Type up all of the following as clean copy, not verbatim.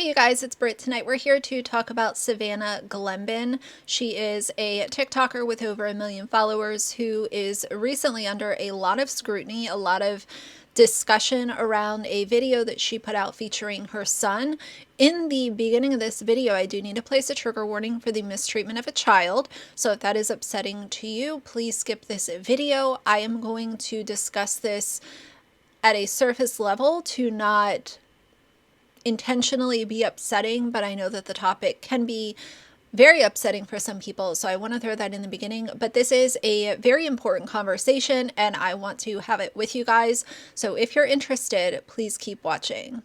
Hey you guys, it's Britt. Tonight we're here to talk about Savannah Glembin. She is a TikToker with over 1 million followers who is recently under a lot of scrutiny, a lot of discussion around a video that she put out featuring her son. In the beginning of this video, I do need to place a trigger warning for the mistreatment of a child. So if that is upsetting to you, please skip this video. I am going to discuss this at a surface level to not intentionally be upsetting, but I know that the topic can be very upsetting for some people, so I want to throw that in the beginning. But this is a very important conversation and I want to have it with you guys, so if you're interested, please keep watching.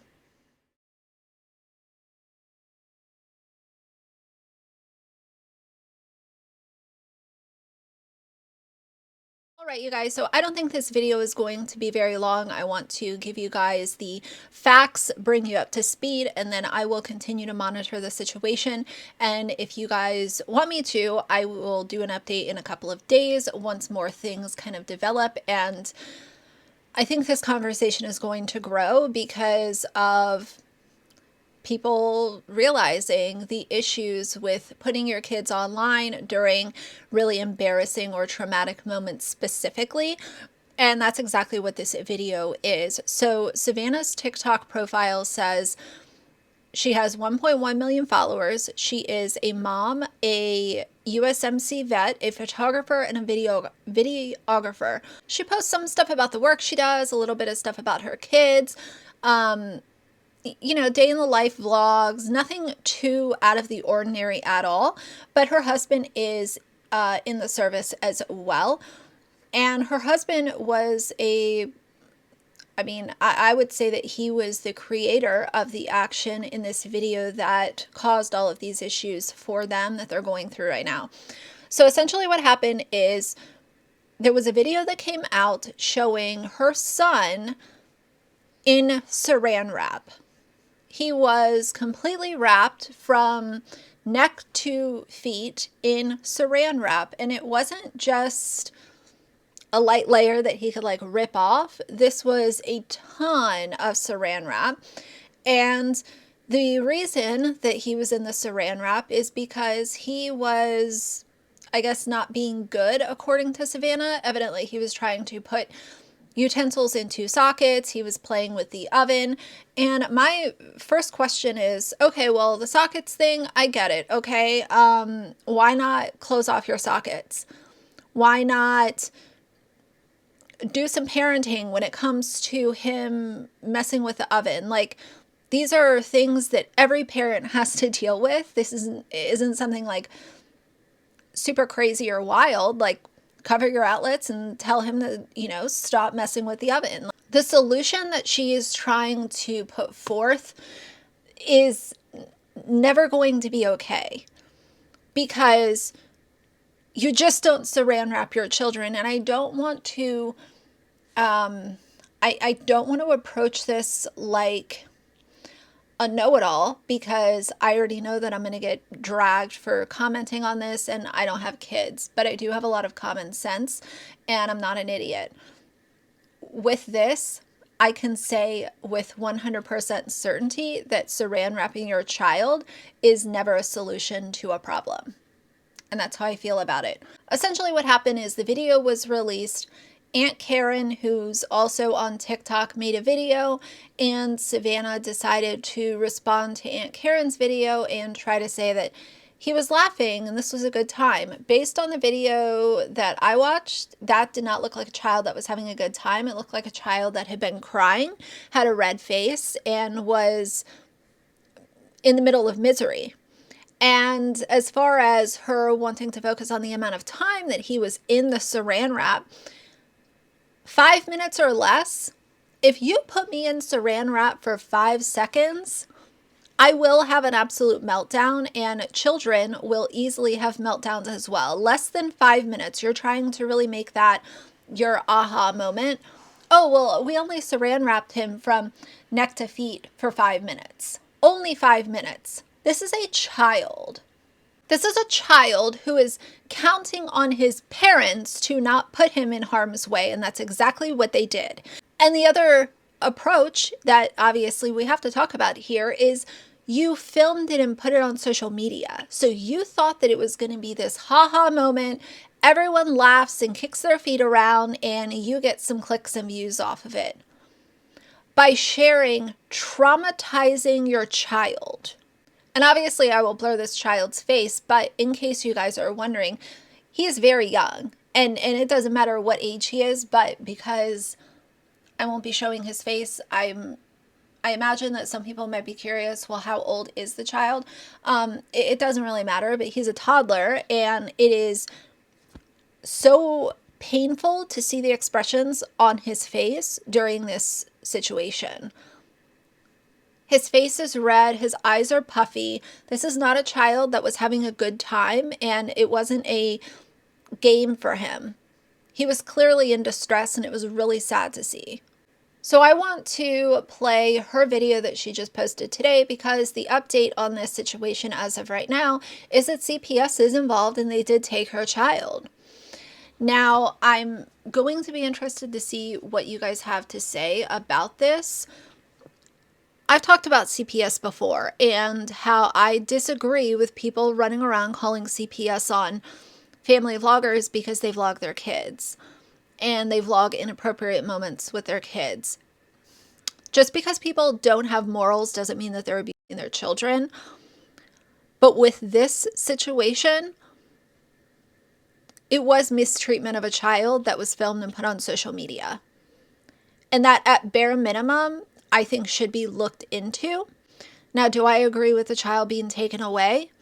Alright you guys, so I don't think this video is going to be very long. I want to give you guys the facts, bring you up to speed, and then I will continue to monitor the situation. And if you guys want me to, I will do an update in a couple of days once more things kind of develop. And I think this conversation is going to grow because of people realizing the issues with putting your kids online during really embarrassing or traumatic moments specifically. And that's exactly what this video is. So Savannah's TikTok profile says she has 1.1 million followers. She is a mom, a USMC vet, a photographer, and a videographer. She posts some stuff about the work she does, a little bit of stuff about her kids, you know, day in the life vlogs, nothing too out of the ordinary at all. But her husband is in the service as well. And her husband was I would say that he was the creator of the action in this video that caused all of these issues for them that they're going through right now. So essentially what happened is there was a video that came out showing her son in Saran wrap. He was completely wrapped from neck to feet in Saran wrap, and it wasn't just a light layer that he could like rip off. This was a ton of Saran wrap, and the reason that he was in the Saran wrap is because he was, I guess, not being good, according to Savannah. Evidently, he was trying to put utensils into sockets. He was playing with the oven. And my first question is, okay, well, the sockets thing, I get it. Okay. Why not close off your sockets? Why not do some parenting when it comes to him messing with the oven? Like, these are things that every parent has to deal with. This isn't something like super crazy or wild. Like, cover your outlets and tell him to, you know, stop messing with the oven. The solution that she is trying to put forth is never going to be okay, because you just don't Saran wrap your children. And I don't want to, I don't want to approach this like a know-it-all, because I already know that I'm going to get dragged for commenting on this, and I don't have kids, but I do have a lot of common sense and I'm not an idiot. With this, I can say with 100% certainty that Saran wrapping your child is never a solution to a problem. And that's how I feel about it. Essentially what happened is the video was released. Aunt Karen, who's also on TikTok, made a video, and Savannah decided to respond to Aunt Karen's video and try to say that he was laughing and this was a good time. Based on the video that I watched, that did not look like a child that was having a good time. It looked like a child that had been crying, had a red face, and was in the middle of misery. And as far as her wanting to focus on the amount of time that he was in the Saran wrap, 5 minutes or less, if you put me in Saran wrap for 5 seconds, I will have an absolute meltdown, and children will easily have meltdowns as well. Less than 5 minutes, you're trying to really make that your aha moment. Oh, well, we only Saran wrapped him from neck to feet for 5 minutes. Only 5 minutes. This is a child. This is a child who is counting on his parents to not put him in harm's way, and that's exactly what they did. And the other approach that obviously we have to talk about here is You filmed it and put it on social media. So you thought that it was going to be this haha moment. Everyone laughs and kicks their feet around and you get some clicks and views off of it. By sharing traumatizing your child. And obviously I will blur this child's face, but in case you guys are wondering, he is very young. And it doesn't matter what age he is, but because I won't be showing his face, I imagine that some people might be curious, well, how old is the child? It doesn't really matter, but he's a toddler, and it is so painful to see the expressions on his face during this situation. His face is red, his eyes are puffy. This is not a child that was having a good time, and it wasn't a game for him. He was clearly in distress, and it was really sad to see. So I want to play her video that she just posted today because the update on this situation as of right now is that CPS is involved and they did take her child. Now, I'm going to be interested to see what you guys have to say about this. I've talked about CPS before and how I disagree with people running around calling CPS on family vloggers because they vlog their kids and they vlog inappropriate moments with their kids. Just because people don't have morals doesn't mean that they're abusing their children. But with this situation, it was mistreatment of a child that was filmed and put on social media. And that at bare minimum, I think should be looked into. Now, do I agree with the child being taken away?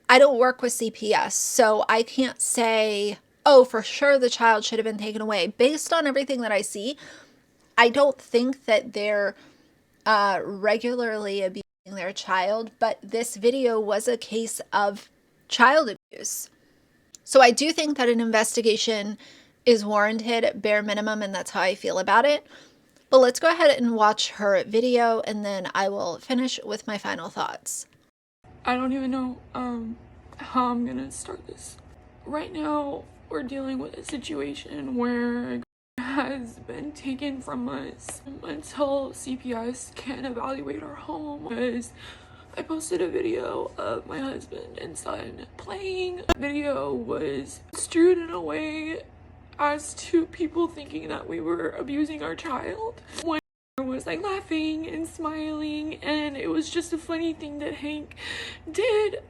I don't work with CPS, so I can't say, oh, for sure the child should have been taken away. Based on everything that I see, I don't think that they're regularly abusing their child, but this video was a case of child abuse. So I do think that an investigation is warranted at bare minimum, and that's how I feel about it. But let's go ahead and watch her video, and then I will finish with my final thoughts. I don't even know how I'm gonna start this. Right now, we're dealing with a situation where has been taken from us until CPS can evaluate our home, because I posted a video of my husband and son playing. The video was construed in a way as to people thinking that we were abusing our child, when I was like laughing and smiling, and it was just a funny thing that Hank did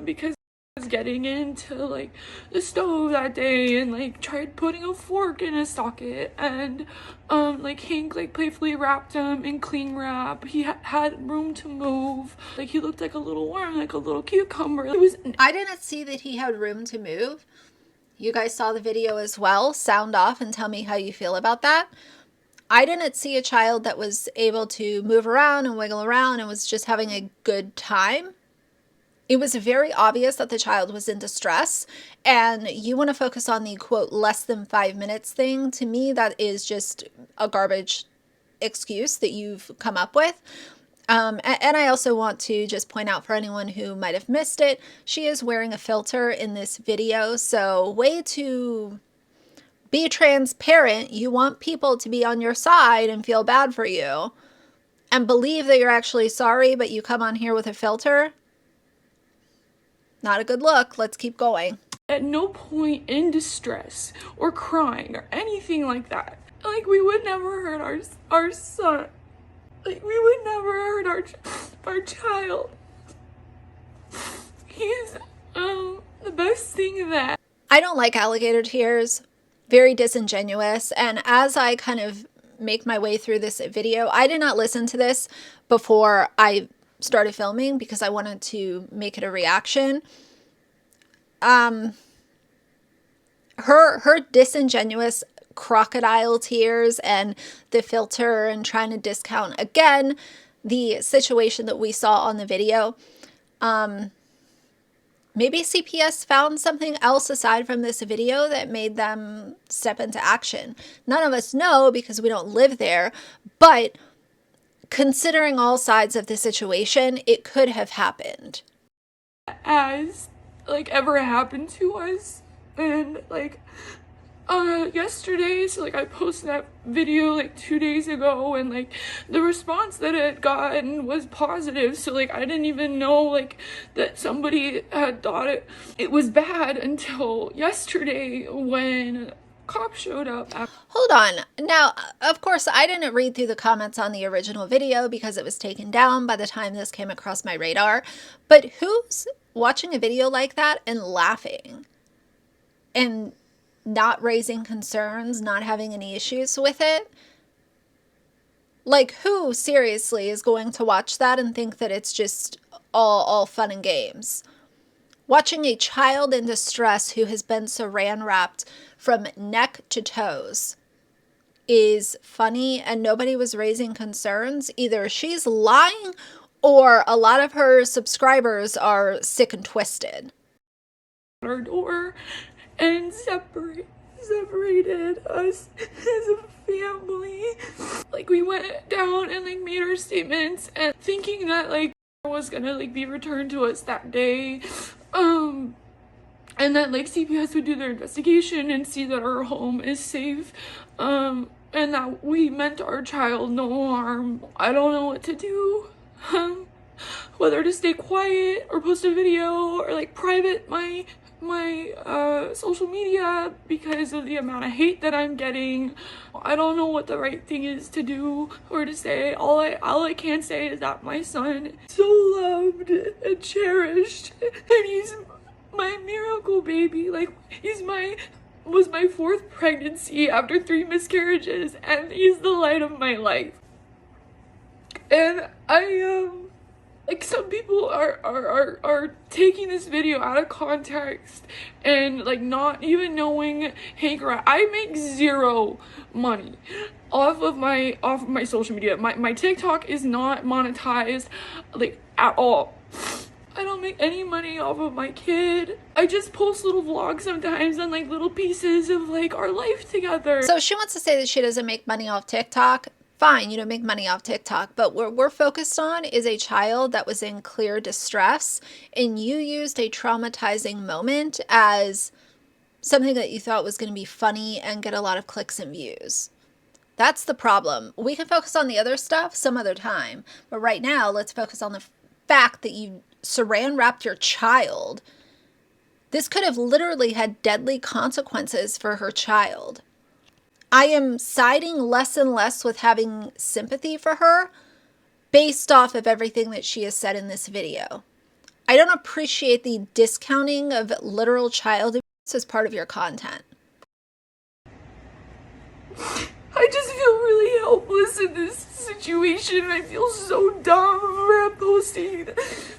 because I was getting into like the stove that day and like tried putting a fork in a socket, and like Hank like playfully wrapped him in cling wrap. He had room to move, like he looked like a little worm, like a little cucumber. I didn't see that he had room to move. You guys saw the video as well. Sound off and tell me how you feel about that. I didn't see a child that was able to move around and wiggle around and was just having a good time. It was very obvious that the child was in distress, and you want to focus on the quote less than 5 minutes thing. To me, that is just a garbage excuse that you've come up with. And I also want to just point out for anyone who might have missed it, she is wearing a filter in this video. So way to be transparent. You want people to be on your side and feel bad for you and believe that you're actually sorry, but you come on here with a filter. Not a good look. Let's keep going. At no point in distress or crying or anything like that. Like, we would never hurt our son. Like, we would never hurt our child. He's the best thing that... I don't like alligator tears. Very disingenuous. And as I kind of make my way through this video, I did not listen to this before I started filming because I wanted to make it a reaction. Her disingenuous crocodile tears and the filter and trying to discount again the situation that we saw on the video. Maybe CPS found something else aside from this video that made them step into action. None of us know because we don't live there, but considering all sides of the situation, it could have happened. As like ever happened to us, and like yesterday, so like I posted that video like 2 days ago, and like the response that it had gotten was positive, so like I didn't even know like that somebody had thought it was bad until yesterday when cops showed up. Hold on. Now, of course, I didn't read through the comments on the original video because it was taken down by the time this came across my radar, but who's watching a video like that and laughing and not raising concerns, not having any issues with it? Like, who seriously is going to watch that and think that it's just all fun and games? Watching a child in distress who has been saran wrapped from neck to toes is funny, and nobody was raising concerns. Either she's lying or a lot of her subscribers are sick and twisted. Our door and separated us as a family. Like, we went down and like made our statements and thinking that like was gonna like be returned to us that day, and that like CPS would do their investigation and see that our home is safe, and that we meant our child no harm. I don't know what to do, whether to stay quiet or post a video or like private my social media because of the amount of hate that I'm getting. I don't know what the right thing is to do or to say. All I can say is that my son is so loved and cherished, and he's my miracle baby. Like, was my 4th pregnancy after 3 miscarriages, and he's the light of my life. And like, some people are taking this video out of context and like not even knowing Hank. I make zero money off of my social media. My TikTok is not monetized like at all. I don't make any money off of my kid. I just post little vlogs sometimes and like little pieces of like our life together. So she wants to say that she doesn't make money off TikTok. Fine, you don't make money off TikTok, but what we're focused on is a child that was in clear distress, and you used a traumatizing moment as something that you thought was going to be funny and get a lot of clicks and views. That's the problem. We can focus on the other stuff some other time, but right now let's focus on the fact that you saran wrapped your child. This could have literally had deadly consequences for her child. I am siding less and less with having sympathy for her based off of everything that she has said in this video. I don't appreciate the discounting of literal child abuse as part of your content. I just feel really helpless in this situation. I feel so dumb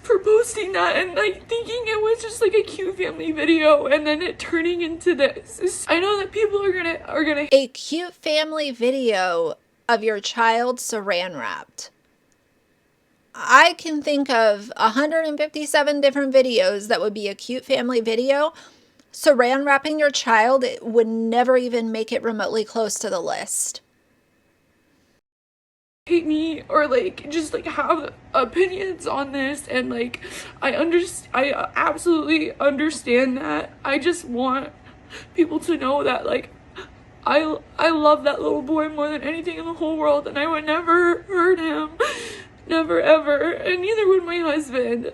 for posting that and like thinking it was just like a cute family video, and then it turning into this. I know that people are gonna a cute family video of your child saran wrapped. I can think of 157 different videos that would be a cute family video. Saran wrapping your child, it would never even make it remotely close to the list. hate me or like just like have opinions on this, and like I absolutely understand that. I just want people to know that like I love that little boy more than anything in the whole world, and I would never hurt him, never ever, and neither would my husband.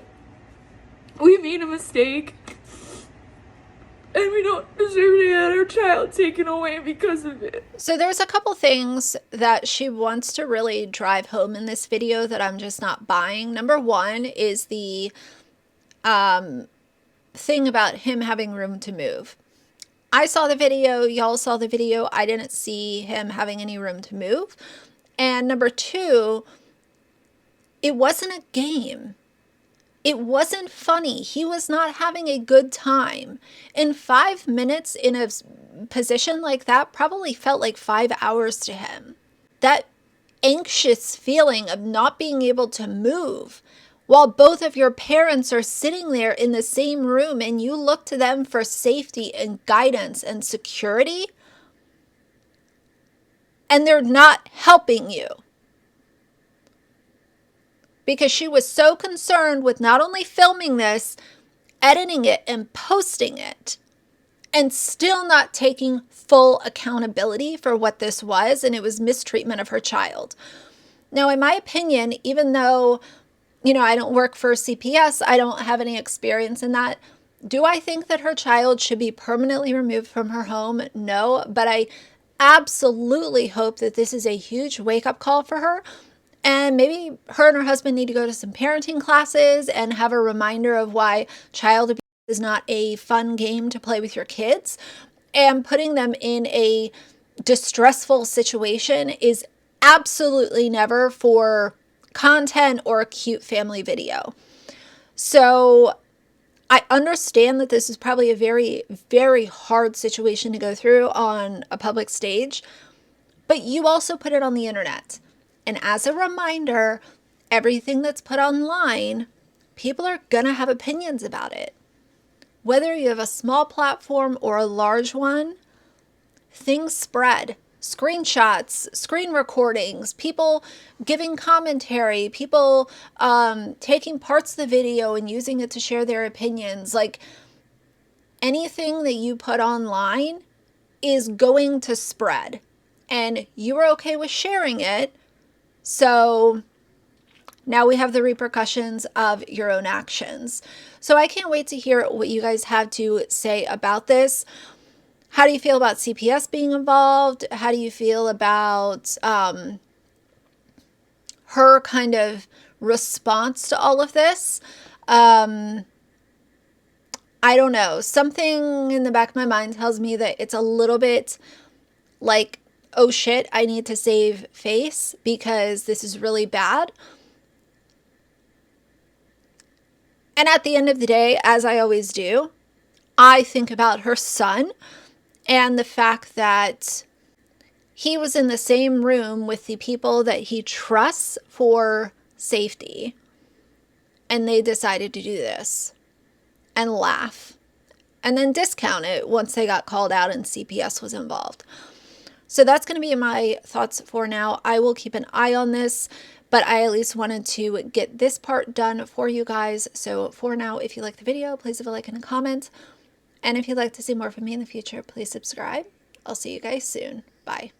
We made a mistake, and we don't deserve to have our child taken away because of it. So there's a couple things that she wants to really drive home in this video that I'm just not buying. Number one is the thing about him having room to move. I saw the video, y'all saw the video. I didn't see him having any room to move. And number two, it wasn't a game. It wasn't funny. He was not having a good time. And 5 minutes in a position like that probably felt like 5 hours to him. That anxious feeling of not being able to move while both of your parents are sitting there in the same room and you look to them for safety and guidance and security, and they're not helping you. Because she was so concerned with not only filming this, editing it and posting it, and still not taking full accountability for what this was, and it was mistreatment of her child. Now, in my opinion, even though, I don't work for CPS, I don't have any experience in that. Do I think that her child should be permanently removed from her home? No, but I absolutely hope that this is a huge wake-up call for her. And maybe her and her husband need to go to some parenting classes and have a reminder of why child abuse is not a fun game to play with your kids. And putting them in a distressful situation is absolutely never for content or a cute family video. So I understand that this is probably a very, very hard situation to go through on a public stage, but you also put it on the internet. And as a reminder, everything that's put online, people are going to have opinions about it. Whether you have a small platform or a large one, things spread. Screenshots, screen recordings, people giving commentary, people taking parts of the video and using it to share their opinions. Like, anything that you put online is going to spread. And you were okay with sharing it. So now we have the repercussions of your own actions. So I can't wait to hear what you guys have to say about this. How do you feel about CPS being involved? How do you feel about her kind of response to all of this? I don't know. Something in the back of my mind tells me that it's a little bit like, oh shit, I need to save face because this is really bad. And at the end of the day, as I always do, I think about her son and the fact that he was in the same room with the people that he trusts for safety. And they decided to do this and laugh and then discount it once they got called out and CPS was involved. So that's going to be my thoughts for now. I will keep an eye on this, but I at least wanted to get this part done for you guys. So for now, if you like the video, please leave a like and a comment. And if you'd like to see more from me in the future, please subscribe. I'll see you guys soon. Bye.